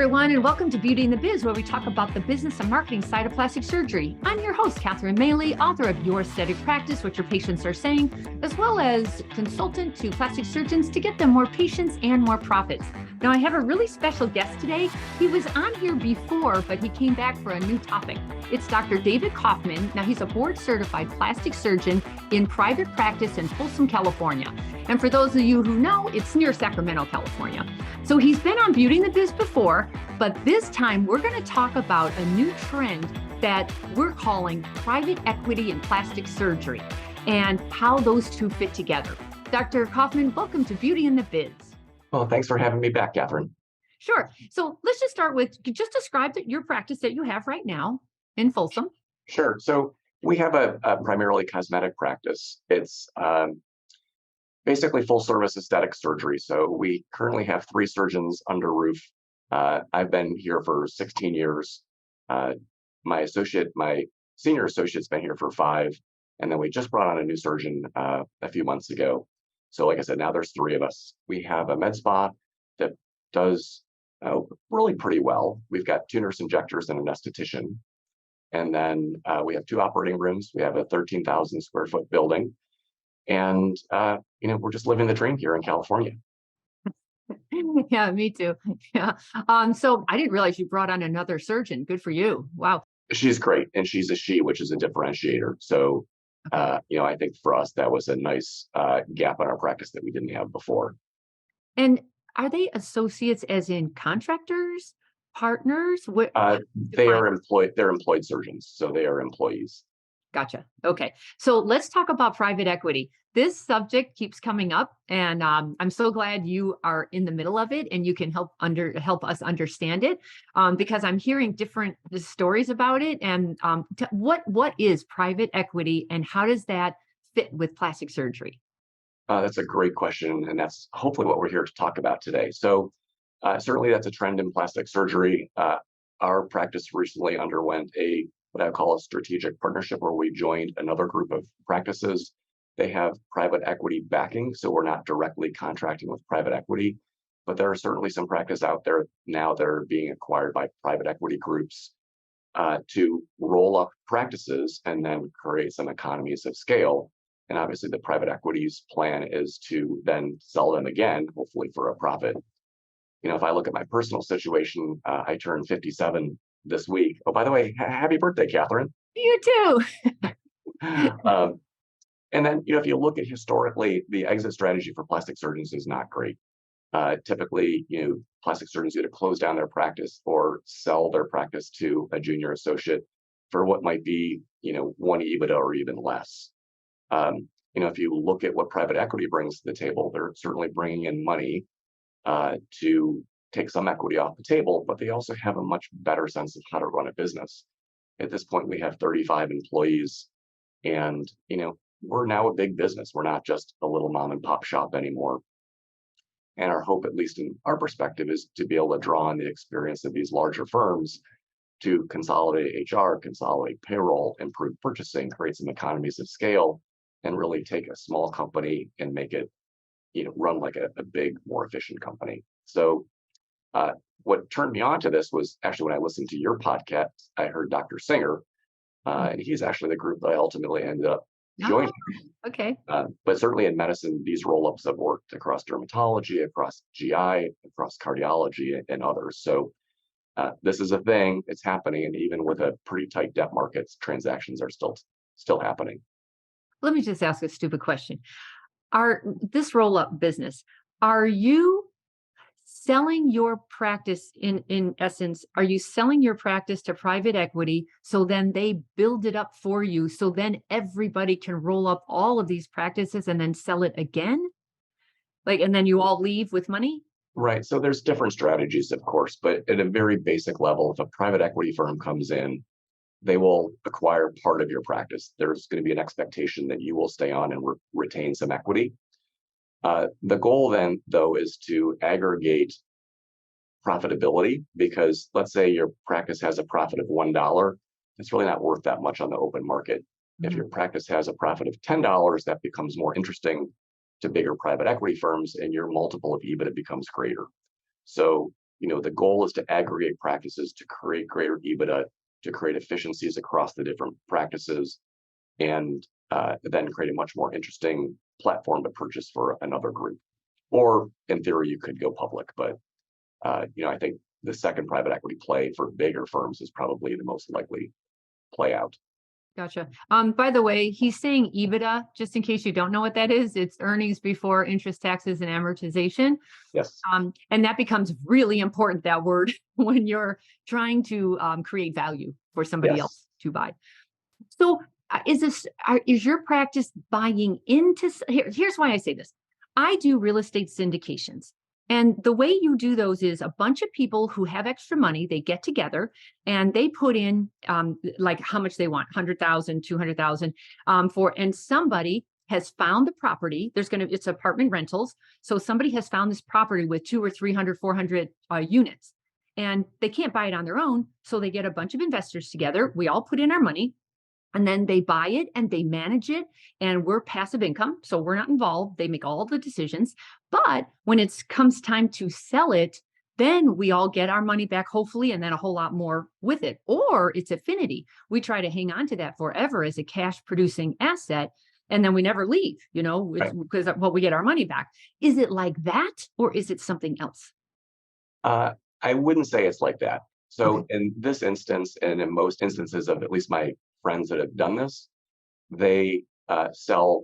everyone, and welcome to Beauty and the Biz, where we talk about the business and marketing side of plastic surgery. I'm your host, Catherine Maley, author of Your Aesthetic Practice, What Your Patients Are Saying, as well as consultant to plastic surgeons to get them more patients and more profits. Now, I have a really special guest today. He was on here before, but he came back for a new topic. It's Dr. David Kaufman. Now, he's a board-certified plastic surgeon in private practice in Folsom, California. And for those of you who know, it's near Sacramento, California. So he's been on Beauty and the Biz before, but this time we're going to talk about a new trend that we're calling private equity in plastic surgery and how those two fit together. Dr. Kaufman, welcome to Beauty and the Biz. Well, thanks for having me back, Catherine. Sure. So let's just start with, just describe your practice that you have right now in Folsom. Sure. So we have a primarily cosmetic practice. It's basically full service aesthetic surgery. So we currently have 3 surgeons under roof. I've been here for 16 years. My senior associate's been here for 5. And then we just brought on a new surgeon a few months ago. So like I said, now there's 3 of us. We have a med spa that does really pretty well. We've got 2 nurse injectors and an esthetician. And then we have 2 operating rooms. We have a 13,000 square foot building. And, we're just living the dream here in California. Yeah, me too. Yeah. So I didn't realize you brought on another surgeon. Good for you. Wow. She's great. And she's a she, which is a differentiator. So, I think for us, that was a nice gap in our practice that we didn't have before. And are they associates as in contractors, partners? They are employed. They're employed surgeons. So they are employees. Gotcha. Okay. So let's talk about private equity. This subject keeps coming up, and I'm so glad you are in the middle of it and you can help us understand it, because I'm hearing different stories about it. And what is private equity and how does that fit with plastic surgery? That's a great question, and that's hopefully what we're here to talk about today. So certainly that's a trend in plastic surgery. Our practice recently underwent what I call a strategic partnership, where we joined another group of practices. They have private equity backing, so we're not directly contracting with private equity, but there are certainly some practices out there now that are being acquired by private equity groups to roll up practices and then create some economies of scale. And obviously the private equity's plan is to then sell them again, hopefully for a profit. If I look at my personal situation, I turned 57 this week. Oh, by the way, happy birthday, Catherine. You too. And then, if you look at historically, the exit strategy for plastic surgeons is not great. Typically, plastic surgeons either close down their practice or sell their practice to a junior associate for what might be, 1 EBITDA or even less. If you look at what private equity brings to the table, they're certainly bringing in money to take some equity off the table, but they also have a much better sense of how to run a business. At this point, we have 35 employees, and, we're now a big business. We're not just a little mom and pop shop anymore. And our hope, at least in our perspective, is to be able to draw on the experience of these larger firms to consolidate HR, consolidate payroll, improve purchasing, create some economies of scale, and really take a small company and make it, run like a big, more efficient company. So what turned me on to this was actually when I listened to your podcast, I heard Dr. Singer, and he's actually the group that I ultimately ended up joining. Oh, okay. But certainly in medicine, these roll-ups have worked across dermatology, across GI, across cardiology, and others. So this is a thing. It's happening, and even with a pretty tight debt markets, transactions are still happening. Let me just ask a stupid question. This roll-up business, are you selling your practice in essence? Are you selling your practice to private equity so then they build it up for you, so then everybody can roll up all of these practices and then sell it again? And then you all leave with money? Right. So there's different strategies, of course, but at a very basic level, if a private equity firm comes in, they will acquire part of your practice. There's going to be an expectation that you will stay on and retain some equity. The goal then, though, is to aggregate profitability, because let's say your practice has a profit of $1, it's really not worth that much on the open market. Mm-hmm. If your practice has a profit of $10, that becomes more interesting to bigger private equity firms, and your multiple of EBITDA becomes greater. So, the goal is to aggregate practices to create greater EBITDA, to create efficiencies across the different practices, and then create a much more interesting platform to purchase for another group. Or in theory, you could go public, but I think the second private equity play for bigger firms is probably the most likely play out. Gotcha. By the way, he's saying EBITDA, just in case you don't know what that is. It's earnings before interest, taxes, and amortization. Yes. And that becomes really important, that word, when you're trying to create value for somebody else to buy. So is your practice buying into, here's why I say this. I do real estate syndications. And the way you do those is a bunch of people who have extra money, they get together and they put in like how much they want, 100,000, 200,000 and somebody has found the property. It's apartment rentals. So somebody has found this property with 200 or 300, 400 units, and they can't buy it on their own. So they get a bunch of investors together. We all put in our money. And then they buy it and they manage it, and we're passive income. So we're not involved. They make all the decisions. But when it comes time to sell it, then we all get our money back, hopefully, and then a whole lot more with it. Or it's affinity. We try to hang on to that forever as a cash producing asset. And then we never leave, because we get our money back. Is it like that, or is it something else? I wouldn't say it's like that. So Okay. in this instance, and in most instances of at least my friends that have done this, they sell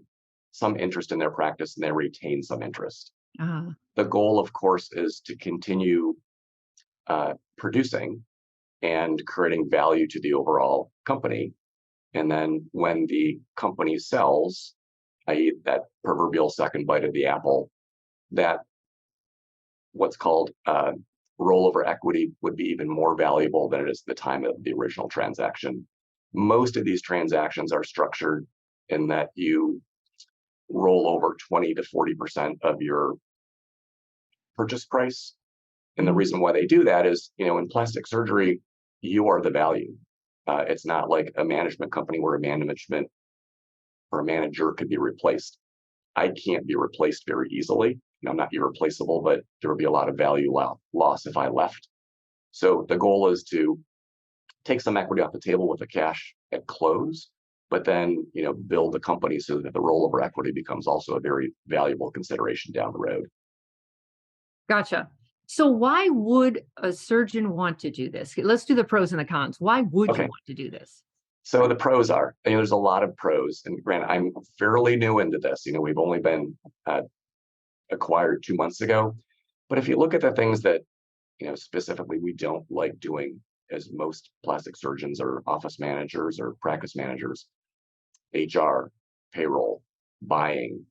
some interest in their practice and they retain some interest. The goal, of course, is to continue producing and creating value to the overall company. And then when the company sells, i.e., that proverbial second bite of the apple, that what's called rollover equity would be even more valuable than it is at the time of the original transaction. Most of these transactions are structured in that you roll over 20 to 40% of your purchase price. And the reason why they do that is, in plastic surgery, you are the value. It's not like a management company where a management or a manager could be replaced. I can't be replaced very easily. I'm not irreplaceable, but there would be a lot of value loss if I left. So the goal is to take some equity off the table with the cash at close, but then build the company so that the rollover equity becomes also a very valuable consideration down the road. Gotcha. So why would a surgeon want to do this? Let's do the pros and the cons. Why would you want to do this? So the pros are, there's a lot of pros. And granted, I'm fairly new into this. We've only been acquired 2 months ago. But if you look at the things that, specifically we don't like doing as most plastic surgeons or office managers or practice managers, HR, payroll, buying,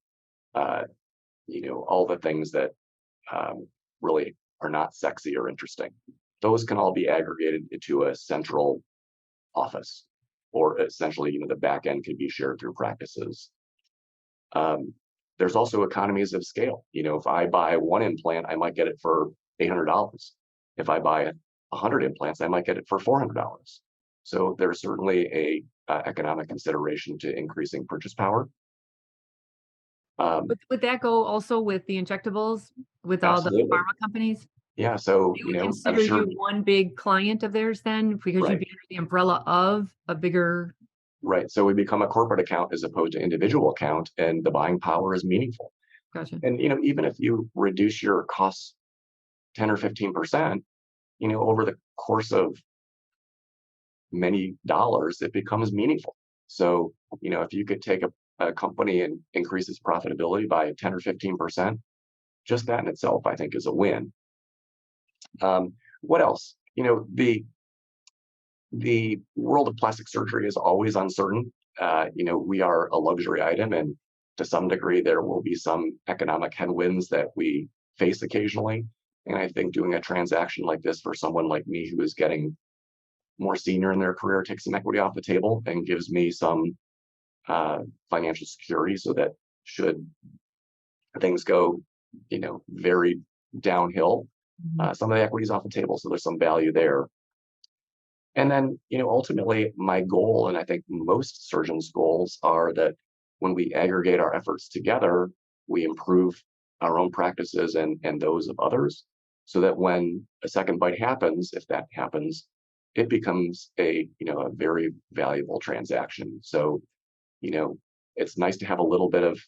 all the things that really are not sexy or interesting. Those can all be aggregated into a central office, or essentially, the back end can be shared through practices. There's also economies of scale. If I buy one implant, I might get it for $800. If I buy 100 implants, I might get it for $400. So there's certainly a economic consideration to increasing purchase power. Would that go also with the injectables, with all the Absolutely. pharma companies? Yeah. So, They would I'm consider sure. you one big client of theirs then, because you'd Right. be under the umbrella of a bigger. Right. So we become a corporate account as opposed to individual account, and the buying power is meaningful. Gotcha. And, even if you reduce your costs 10 or 15%, over the course of many dollars, it becomes meaningful. So, if you could take a company and increase its profitability by 10 or 15%, just that in itself, I think, is a win. What else? The world of plastic surgery is always uncertain. We are a luxury item, and to some degree, there will be some economic headwinds that we face occasionally. And I think doing a transaction like this for someone like me who is getting more senior in their career takes some equity off the table and gives me some financial security, so that should things go, very downhill, some of the equity is off the table, so there's some value there. And then, ultimately, my goal, and I think most surgeons' goals, are that when we aggregate our efforts together, we improve our own practices and those of others. so that when a second bite happens, if that happens, it becomes a very valuable transaction. So, you know, it's nice to have a little bit of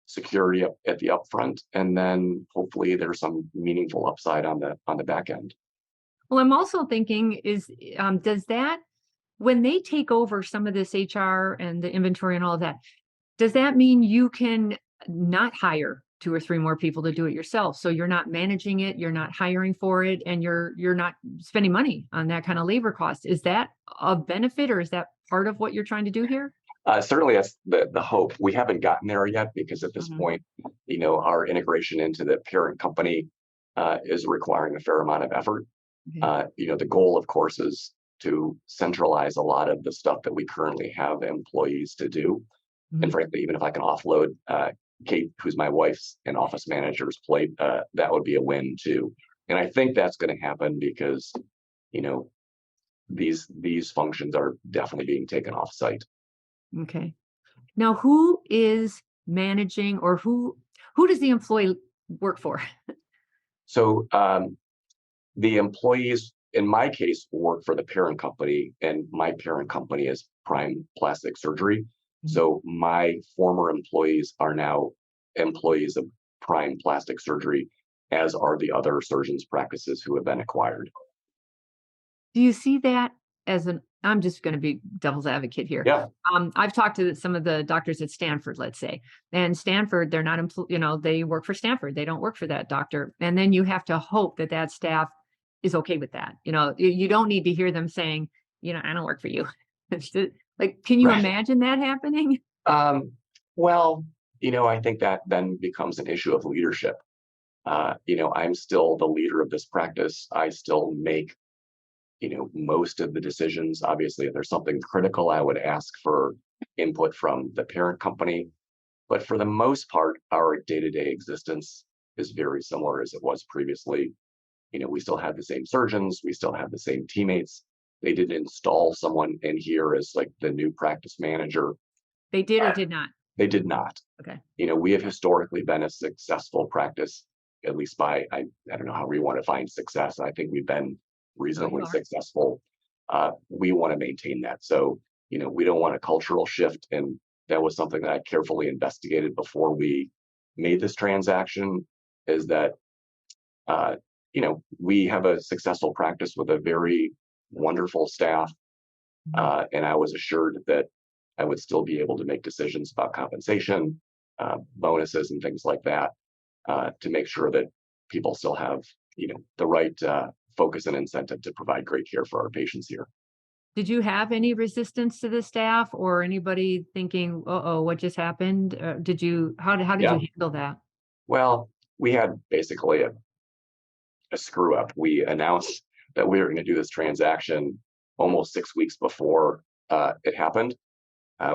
security up at the upfront, and then hopefully there's some meaningful upside on the back end. Well, I'm also thinking does that, when they take over some of this HR and the inventory and all of that, does that mean you can not hire 2 or 3 more people to do it yourself? So you're not managing it, you're not hiring for it, and you're not spending money on that kind of labor cost. Is that a benefit, or is that part of what you're trying to do here? Certainly, that's the hope. We haven't gotten there yet because at this Mhm. point, our integration into the parent company is requiring a fair amount of effort. Okay. The goal, of course, is to centralize a lot of the stuff that we currently have employees to do. And Mhm. frankly, even if I can offload Kate, who's my wife's and office manager's plate, that would be a win too. And I think that's going to happen because, you know, these functions are definitely being taken off site. Okay. Now, who is managing, or who does the employee work for? So the employees, in my case, work for the parent company, and my parent company is Prime Plastic Surgery. Mhm. So my former employees are now employees of Prime Plastic Surgery, as are the other surgeons' practices who have been acquired. Do you see that as an, I'm just gonna be devil's advocate here. Yeah, I've talked to some of the doctors at Stanford, let's say, and Stanford, they're not they work for Stanford, they don't work for that doctor, and then you have to hope that that staff is okay with that. You don't need to hear them saying, "I don't work for you." It's like, can you right. imagine that happening? Um, well, I think that then becomes an issue of leadership. I'm still the leader of this practice. I still make most of the decisions. Obviously, if there's something critical, I would ask for input from the parent company. But for the most part, our day-to-day existence is very similar as it was previously. We still have the same surgeons, we still have the same teammates. They didn't install someone in here as like the new practice manager. They did or Uh, did not? they did not. Okay. We have historically been a successful practice, at least by I don't know how we want to find success. I think we've been Oh, you reasonably are. successful. We want to maintain that. So, we don't want a cultural shift. And that was something that I carefully investigated before we made this transaction, is that, we have a successful practice with a very wonderful staff. Mhm. And I was assured that I would still be able to make decisions about compensation, bonuses, and things like that, to make sure that people still have, the right focus and incentive to provide great care for our patients here. Did you have any resistance to the staff, or anybody thinking, "Uh-oh, what just happened?" How did you Yeah. handle that? Well, we had basically a screw up. We announced that we were going to do this transaction almost 6 weeks before it happened.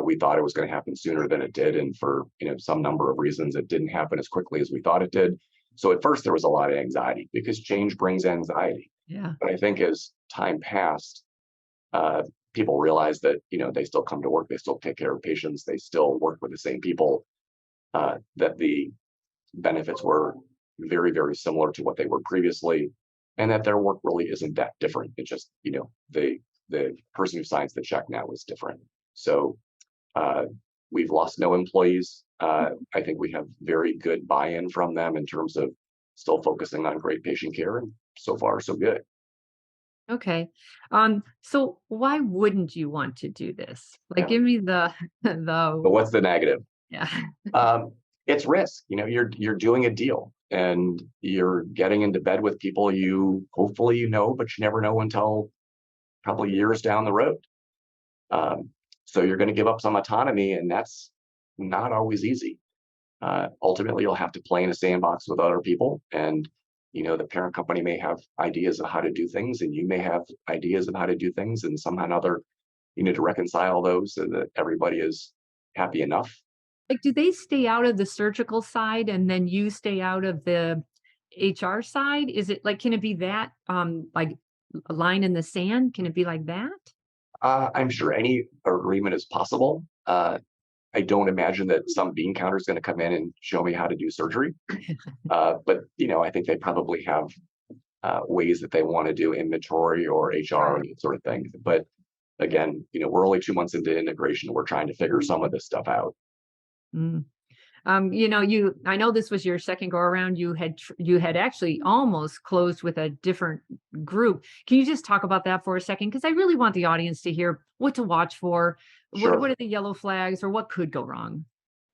We thought it was going to happen sooner than it did, and for some number of reasons, it didn't happen as quickly as we thought it did. So at first, there was a lot of anxiety because change brings anxiety. Yeah. But I think as time passed, uh, people realized that they still come to work, they still take care of patients, they still work with the same people. That the benefits were very, very similar to what they were previously, and that their work really isn't that different. It's just the person who signs the check now is different. So uh, we've lost no employees. I think we have very good buy-in from them in terms of still focusing on great patient care, and so far so good. Okay. So why wouldn't you want to do this? Like, Yeah. give me the But the what's the negative? yeah. It's risk. You're doing a deal, and you're getting into bed with people you hopefully but you never know until probably years down the road. Um, so you're going to give up some autonomy, and that's not always easy. Ultimately, you'll have to play in a sandbox with other people, and the parent company may have ideas of how to do things, and you may have ideas of how to do things, and somehow or another, you need to reconcile those so that everybody is happy enough. Like, do they stay out of the surgical side and then you stay out of the HR side? Is it like, can it be that, like a line in the sand? Can it be like that? I'm sure any agreement is possible. I don't imagine that some bean counter is going to come in and show me how to do surgery. But I think they probably have ways that they want to do inventory or HR, that sort of thing. But again, we're only 2 months into integration. We're trying to figure some of this stuff out. Mm. I know this was your second go around. You had actually almost closed with a different group. Can you just talk about that for a second? Because I really want the audience to hear what to watch for. What Sure. are the yellow flags, or what could go wrong?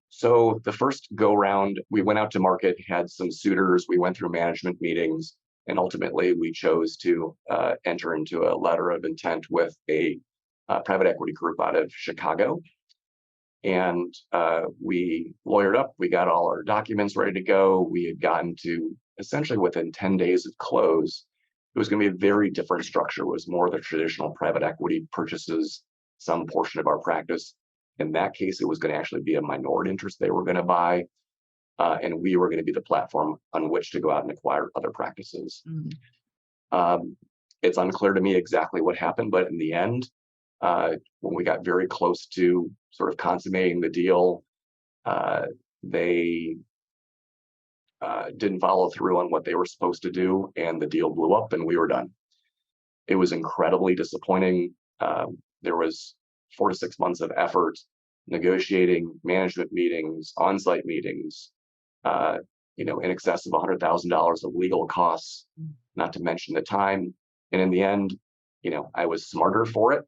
So the first go round, we went out to market, had some suitors, we went through management meetings, and ultimately we chose to enter into a letter of intent with a private equity group out of Chicago. And we lawyered up, we got all our documents ready to go. We had gotten to essentially within 10 days of close. It was going to be a very different structure. It was more the traditional private equity purchases some portion of our practice. In that case, it was going to actually be a minority interest they were going to buy. And we were going to be the platform on which to go out and acquire other practices. Mm. It's unclear to me exactly what happened, but in the end, when we got very close to sort of consummating the deal, they didn't follow through on what they were supposed to do, and the deal blew up, and we were done. It was incredibly disappointing. There was 4 to 6 months of effort, negotiating, management meetings, on-site meetings, in excess of $100,000 of legal costs, not to mention the time. And in the end, I was smarter for it.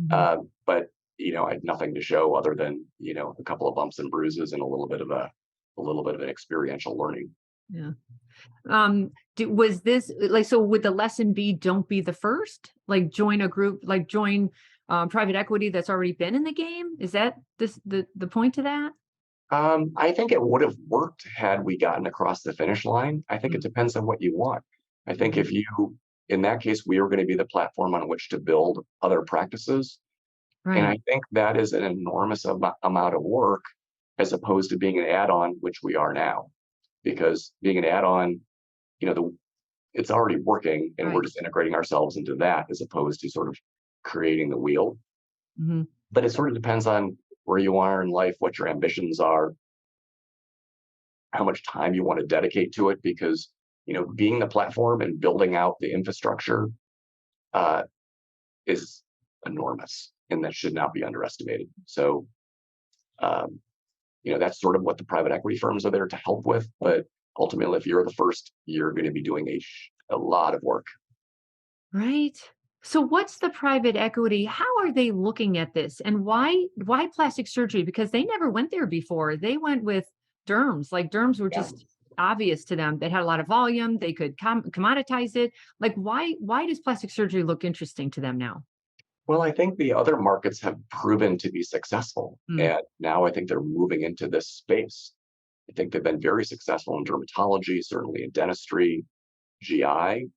Mhm. But I had nothing to show other than a couple of bumps and bruises and a little bit of an experiential learning. Yeah. Was this like, so would the lesson be, don't be the first, like join a group, like join private equity that's already been in the game? Is that the point to that? I think it would have worked had we gotten across the finish line. I think it Mm. depends on what you want. I think Mhm. if you, in that case, we were going to be the platform on which to build other practices. And I Right. think that is an enormous amount of work as opposed to being an add-on, which we are now. Because being an add-on, it's already working and we're Right. just integrating ourselves into that as opposed to sort of creating the wheel. Mhm. But it sort of depends on where you are in life, what your ambitions are, how much time you want to dedicate to it, because being the platform and building out the infrastructure uh, is enormous, and that should not be underestimated. So um, that's sort of what the private equity firms are there to help with. But ultimately, if you're the first, you're going to be doing a lot of work. Right. So what's the private equity? How are they looking at this? And why plastic surgery? Because they never went there before. They went with derms. Like derms were Yeah. just obvious to them. They had a lot of volume. They could commoditize it. Like why does plastic surgery look interesting to them now? Well, I think the other markets have proven to be successful, Mm. and now I think they're moving into this space. I think they've been very successful in dermatology, certainly in dentistry, GI.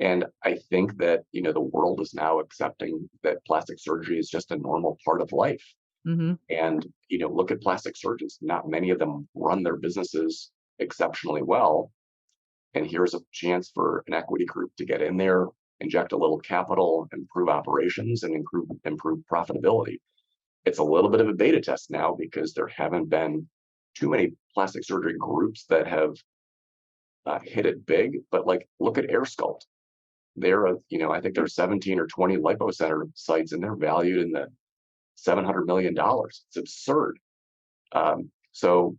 And I think that, the world is now accepting that plastic surgery is just a normal part of life. Hmm. And, look at plastic surgeons. Not many of them run their businesses exceptionally well. And here's a chance for an equity group to get in there, inject a little capital, improve operations, and improve profitability. It's a little bit of a beta test now because there haven't been too many plastic surgery groups that have hit it big. But like, look at AirSculpt. I think there's 17 or 20 lipocenter sites, and they're valued in the $700 million. It's absurd. So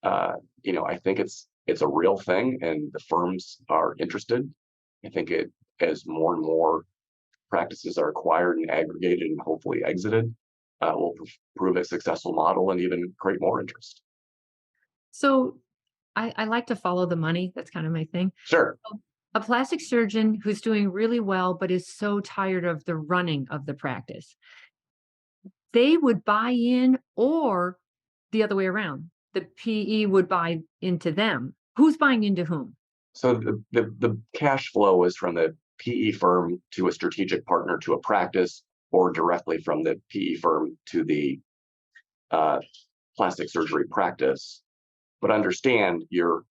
I think it's a real thing, and the firms are interested. I think as more and more practices are acquired and aggregated and hopefully exited, will prove a successful model and even create more interest. So I like to follow the money. That's kind of my thing. Sure. So, a plastic surgeon who's doing really well, but is so tired of the running of the practice, they would buy in, or the other way around. The PE would buy into them. Who's buying into whom? So the cash flow is from the PE firm to a strategic partner to a practice, or directly from the PE firm to the uh, plastic surgery practice. But understand, you're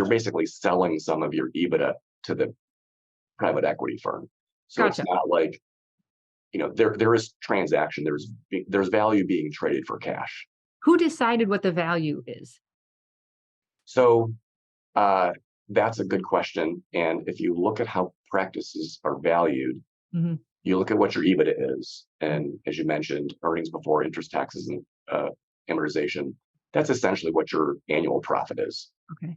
basically selling some of your EBITDA to the private equity firm. So it's Gotcha. not like, there is transaction, there's value being traded for cash. Who decided what the value is? So uh, That's a good question. And if you look at how practices are valued, Hmm. you look at what your EBITDA is. And as you mentioned, earnings before interest, taxes, and amortization, that's essentially what your annual profit is. Okay.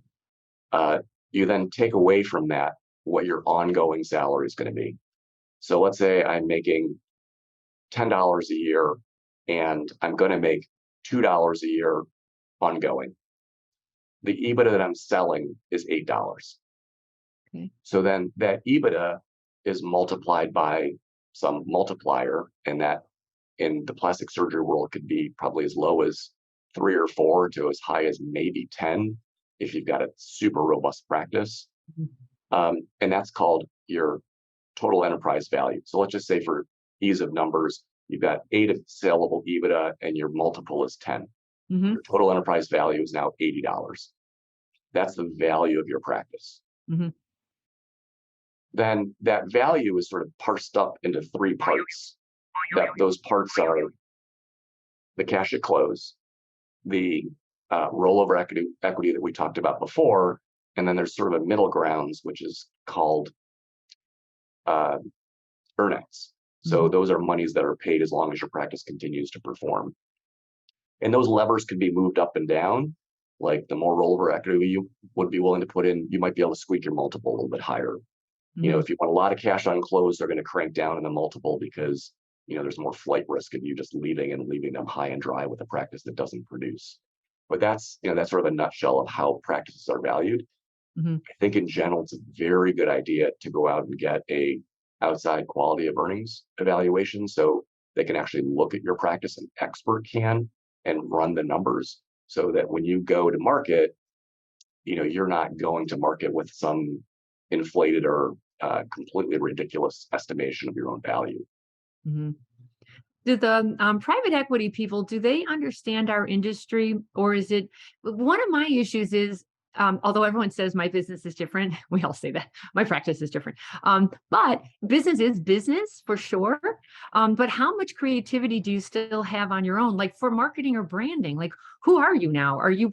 Uh, you then take away from that what your ongoing salary is going to be. So let's say I'm making $10 a year and I'm going to make $2 a year ongoing. The EBITDA that I'm selling is $8. Okay. So then that EBITDA is multiplied by some multiplier, and that in the plastic surgery world could be probably as low as 3 or 4 to as high as maybe 10 if you've got a super robust practice. Mhm. And that's called your total enterprise value. So let's just say for ease of numbers, you've got 8 of saleable EBITDA and your multiple is 10. Mhm. Your total enterprise value is now $80. That's the value of your practice. Mhm. Then that value is sort of parsed up into 3 parts. Those parts are the cash at close, the rollover equity that we talked about before, and then there's sort of a middle grounds, which is called uh, earnouts. So Mhm. those are monies that are paid as long as your practice continues to perform. And those levers can be moved up and down. Like the more rollover equity you would be willing to put in, you might be able to squeak your multiple a little bit higher. Mhm. If you want a lot of cash on close, they're going to crank down in the multiple because there's more flight risk of you just leaving them high and dry with a practice that doesn't produce. But that's sort of a nutshell of how practices are valued. Mhm. I think in general, it's a very good idea to go out and get a outside quality of earnings evaluation so they can actually look at your practice, an expert can, and run the numbers so that when you go to market, you're not going to market with some inflated or completely ridiculous estimation of your own value. Mhm. Do the private equity people, do they understand our industry, or is it one of my issues is, although everyone says my business is different, we all say that my practice is different. But business is business for sure. But how much creativity do you still have on your own, like for marketing or branding? Like, who are you now? Are you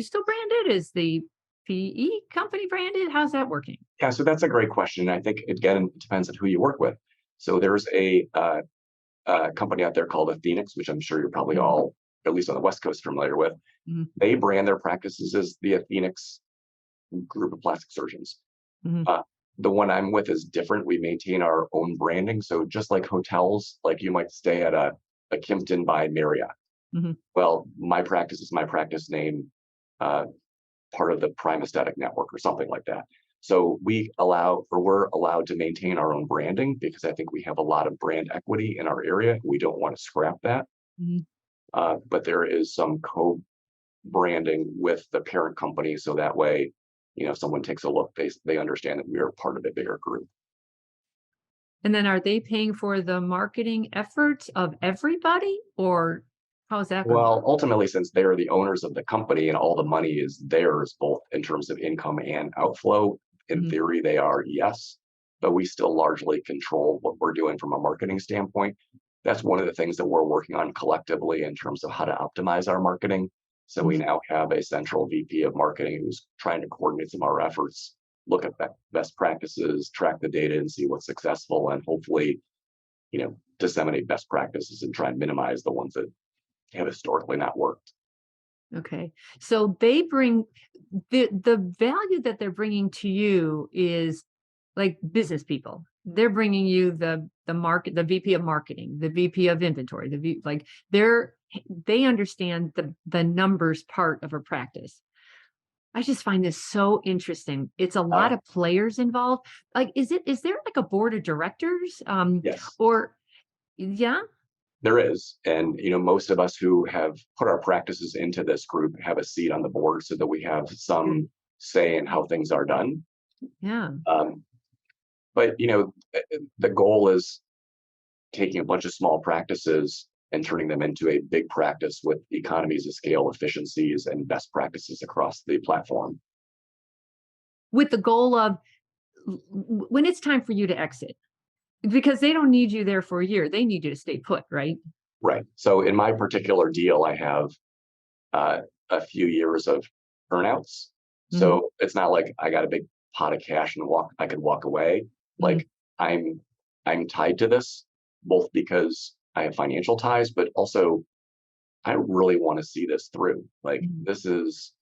still branded? Is the PE company branded? How's that working? Yeah, so that's a great question. I think again, it depends on who you work with. So there's a company out there called Athenics, which I'm sure you're probably Mhm. all, at least on the West Coast, familiar with. Mhm. They brand their practices as the Athenics group of plastic surgeons. Mhm. Uh, the one I'm with is different. We maintain our own branding. So just like hotels, like you might stay at a Kimpton by Marriott. Mhm. Well, my practice is my practice name, uh, part of the Prime Aesthetic Network or something like that. So we're allowed to maintain our own branding because I think we have a lot of brand equity in our area. We don't want to scrap that. Mhm. But there is some co-branding with the parent company, so that way, if someone takes a look, they understand that we are part of a bigger group. And then are they paying for the marketing efforts of everybody, or how's that gonna Well, work? ultimately, since they're the owners of the company and all the money is theirs, both in terms of income and outflow, in Mhm. theory, they are, yes, but we still largely control what we're doing from a marketing standpoint. That's one of the things that we're working on collectively in terms of how to optimize our marketing. So we Mhm. now have a central VP of marketing who's trying to coordinate some of our efforts, look at best practices, track the data and see what's successful, and hopefully, disseminate best practices and try and minimize the ones that have historically not worked. Okay. So they bring the value that they're bringing to you is like business people. They're bringing you the market, the VP of marketing, the VP of inventory, like they understand the numbers part of a practice. I just find this so interesting. It's a lot Uh, of players involved. Like, is there like a board of directors? yes, Or yeah? there is. And, most of us who have put our practices into this group have a seat on the board so that we have some say in how things are done. Yeah. Um, but, the goal is taking a bunch of small practices and turning them into a big practice with economies of scale, efficiencies, and best practices across the platform. With the goal of when it's time for you to exit, because they don't need you there for a year. They need you to stay put, right? Right. So in my particular deal, I have uh, a few years of earnouts. Hmm. So it's not like I got a big pot of cash and I could walk away. Hmm. Like I'm I'm tied to this both because I have financial ties, but also I really want to see this through. Like Hmm. this is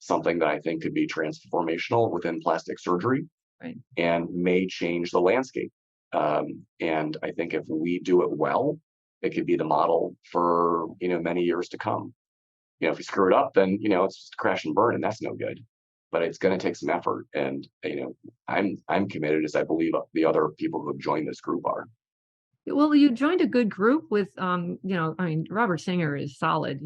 something that I think could be transformational within plastic surgery Right. and may change the landscape. And I think if we do it well, it could be the model for many years to come. If you screw it up, then it's just crash and burn, and that's no good. But it's going to take some effort, and I'm committed, as I believe the other people who have joined this group are. Well, you joined a good group with, I mean, Robert Singer is solid,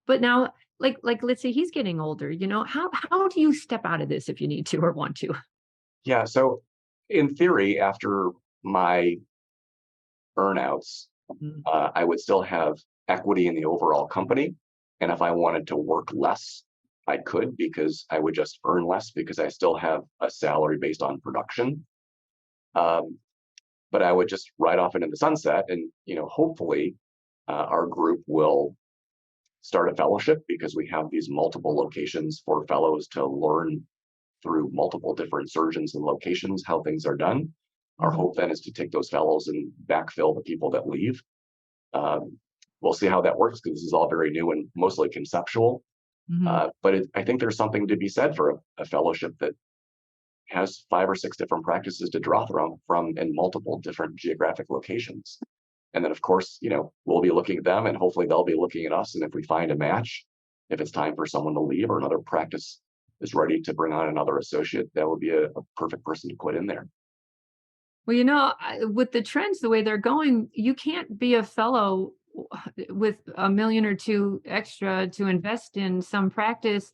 but now, like, let's say he's getting older, how do you step out of this if you need to or want to? Yeah. So, in theory, after my earnouts, Mm. I would still have equity in the overall company. And if I wanted to work less, I could because I would just earn less because I still have a salary based on production. Um, but I would just ride off into the sunset, and hopefully, our group will start a fellowship because we have these multiple locations for fellows to learn through multiple different surgeons and locations how things are done. Our Mhm. hope then is to take those fellows and backfill the people that leave. Um, we'll see how that works because this is all very new and mostly conceptual. Mhm. But I think there's something to be said for a fellowship that has 5 or 6 different practices to draw from in multiple different geographic locations. And then, of course, we'll be looking at them and hopefully they'll be looking at us. And if we find a match, if it's time for someone to leave or another practice is ready to bring on another associate, that would be a perfect person to put in there. Well, with the trends the way they're going, you can't be a fellow with a million or two extra to invest in some practice,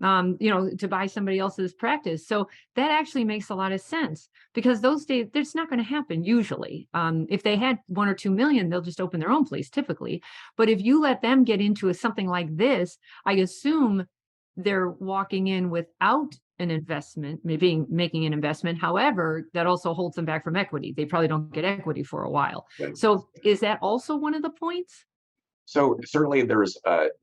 to buy somebody else's practice. So that actually makes a lot of sense because those days that's not going to happen usually. If they had 1 or 2 million, they'll just open their own place typically. But if you let them get into something like this, I assume they're walking in without an investment, maybe making an investment. However, that also holds them back from equity. They probably don't get equity for a while. Right. So is that also one of the points? So certainly there's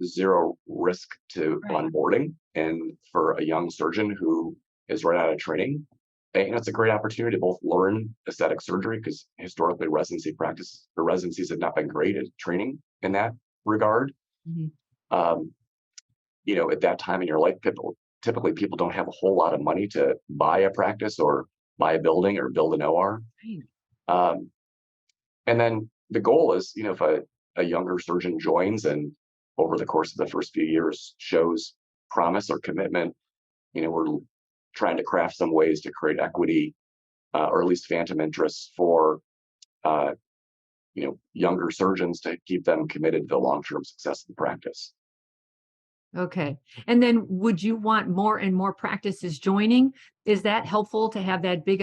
zero risk to Right. onboarding. And for a young surgeon who is right out of training, it's a great opportunity to both learn aesthetic surgery because historically residencies have not been great at training in that regard. Mhm. Um, at that time in your life, typically people don't have a whole lot of money to buy a practice or buy a building or build an OR. Right. Um, and then the goal is, if a younger surgeon joins and over the course of the first few years shows promise or commitment, we're trying to craft some ways to create equity or at least phantom interests for uh, younger surgeons to keep them committed to the long-term success of the practice. Okay. And then would you want more and more practices joining? Is that helpful to have that big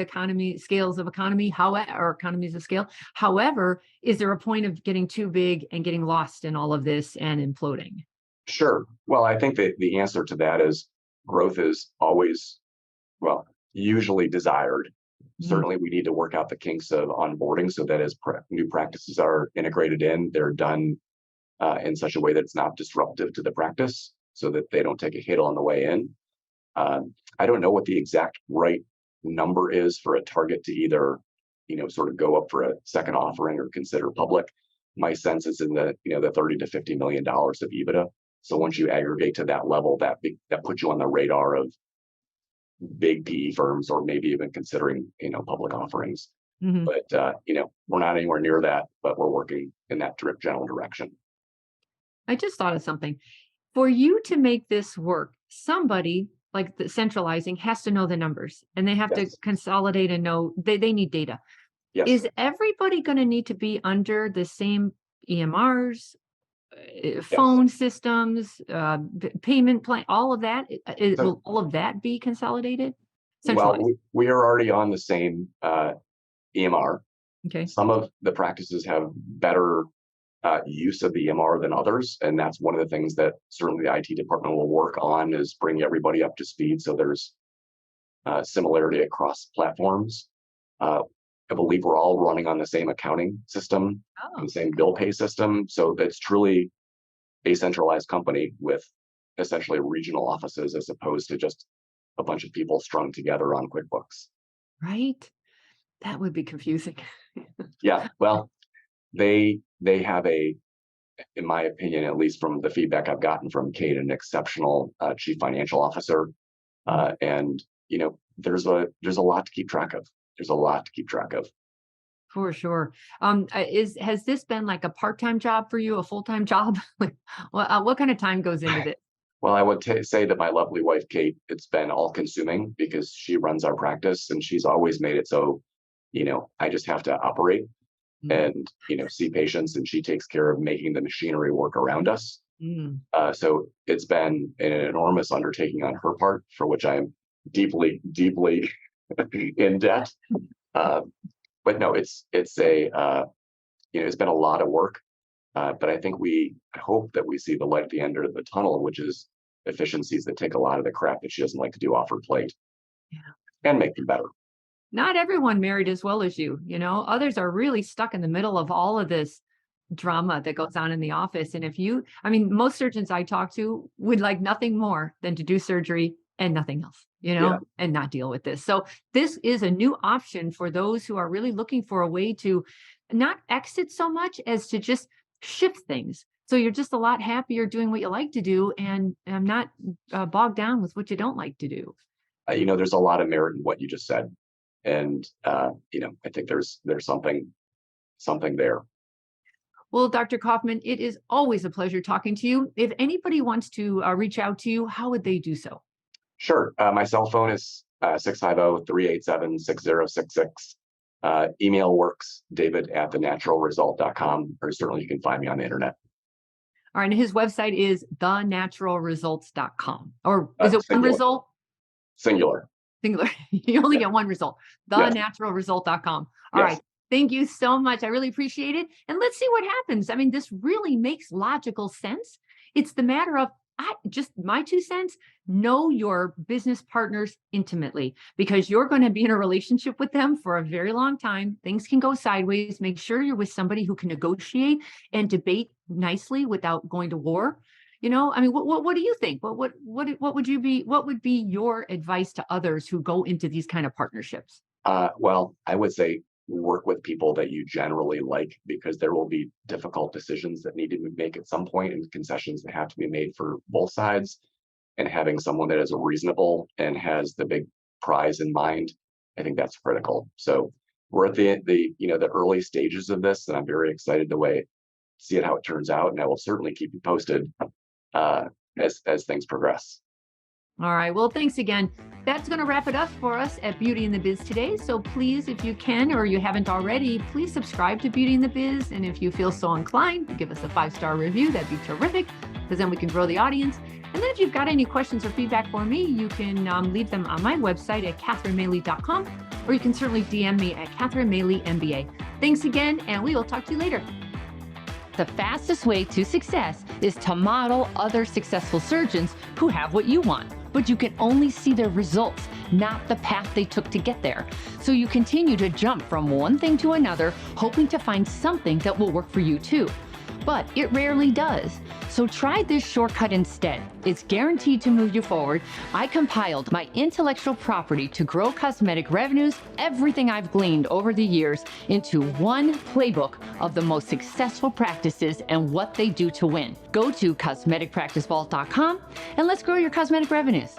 scales of economy, or economies of scale? However, is there a point of getting too big and getting lost in all of this and imploding? Sure. Well, I think that the answer to that is growth is always, well, usually desired. Mm. Certainly, we need to work out the kinks of onboarding so that as new practices are integrated in, they're done in such a way that it's not disruptive to the practice so that they don't take a hit on the way in. I don't know what the exact right number is for a target to either, sort of go up for a second offering or consider public. My sense is in the 30 to $50 million of EBITDA. So once you aggregate to that level, that puts you on the radar of big PE firms or maybe even considering, public offerings. Mhm. But we're not anywhere near that, but we're working in that general direction. I just thought of something. For you to make this work, somebody like the centralizing has to know the numbers and they have to Yes. consolidate and know they need data. Yes. Is everybody going to need to be under the same EMRs, Yes. phone systems, payment plan, all of that? So, Will all of that be consolidated, well, centralized? we are already on the same EMR. Okay. Some of the practices have better use of the EMR than others, and that's one of the things that certainly the IT department will work on is bring everybody up to speed so there's similarity across platforms. Uh, I believe we're all running on the same accounting system and Oh, the same okay. bill pay system, so that's truly a centralized company with essentially regional offices as opposed to just a bunch of people strung together on QuickBooks. Right? That would be confusing. Yeah, well, they have in my opinion, at least from the feedback I've gotten from Kate, an exceptional chief financial officer. And there's a lot to keep track of. There's a lot to keep track of. For sure. Has this been like a part-time job for you, a full-time job? Like, what kind of time goes into this? Well, I would say that my lovely wife, Kate, it's been all consuming because she runs our practice and she's always made it so, I just have to operate Mm, and, see patients, and she takes care of making the machinery work around us. mm. So it's been an enormous undertaking on her part, for which I'm deeply, deeply in debt. Uh, but no, it's been a lot of work. But I hope that we see the light at the end of the tunnel, which is efficiencies that take a lot of the crap that she doesn't like to do off her plate Yeah. and make them better. Not everyone married as well as you, others are really stuck in the middle of all of this drama that goes on in the office. And most surgeons I talk to would like nothing more than to do surgery and nothing else, Yeah, and not deal with this. So this is a new option for those who are really looking for a way to not exit so much as to just shift things. So you're just a lot happier doing what you like to do and not bogged down with what you don't like to do. there's a lot of merit in what you just said, and I think there's something there. Well, Dr. Kaufman, it is always a pleasure talking to you. If anybody wants to reach out to you, how would they do so? Sure. My cell phone is 650-387-6066. Email works, david@thenaturalresult.com, or certainly you can find me on the internet. All right. And his website is thenaturalresults.com. Or is it one Singular. result? Singular. Singular. You only Yeah. get one result. Yes. Thenaturalresult.com. All Yes. right. Thank you so much. I really appreciate it. And let's see what happens. This really makes logical sense. It's the matter of just my 2 cents, know your business partners intimately because you're going to be in a relationship with them for a very long time. Things can go sideways. Make sure you're with somebody who can negotiate and debate nicely without going to war. What do you think? What would be your advice to others who go into these kind of partnerships? Well, I would say work with people that you generally like, because there will be difficult decisions that need to be made at some point and concessions that have to be made for both sides. And having someone that is reasonable and has the big prize in mind, I think that's critical. So we're at the early stages of this, and I'm very excited to see how it turns out, and I will certainly keep you posted as things progress. All right. Well, thanks again. That's going to wrap it up for us at Beauty in the Biz today. So please, if you can, or you haven't already, please subscribe to Beauty in the Biz. And if you feel so inclined, give us a 5-star review. That'd be terrific, because then we can grow the audience. And then if you've got any questions or feedback for me, you can leave them on my website at katherinemaley.com, or you can certainly DM me at Catherine Maley MBA. Thanks again, and we will talk to you later. The fastest way to success is to model other successful surgeons who have what you want, but you can only see their results, not the path they took to get there. So you continue to jump from one thing to another, hoping to find something that will work for you too. But it rarely does. So try this shortcut instead. It's guaranteed to move you forward. I compiled my intellectual property to grow cosmetic revenues, everything I've gleaned over the years, into one playbook of the most successful practices and what they do to win. Go to cosmeticpracticevault.com and let's grow your cosmetic revenues.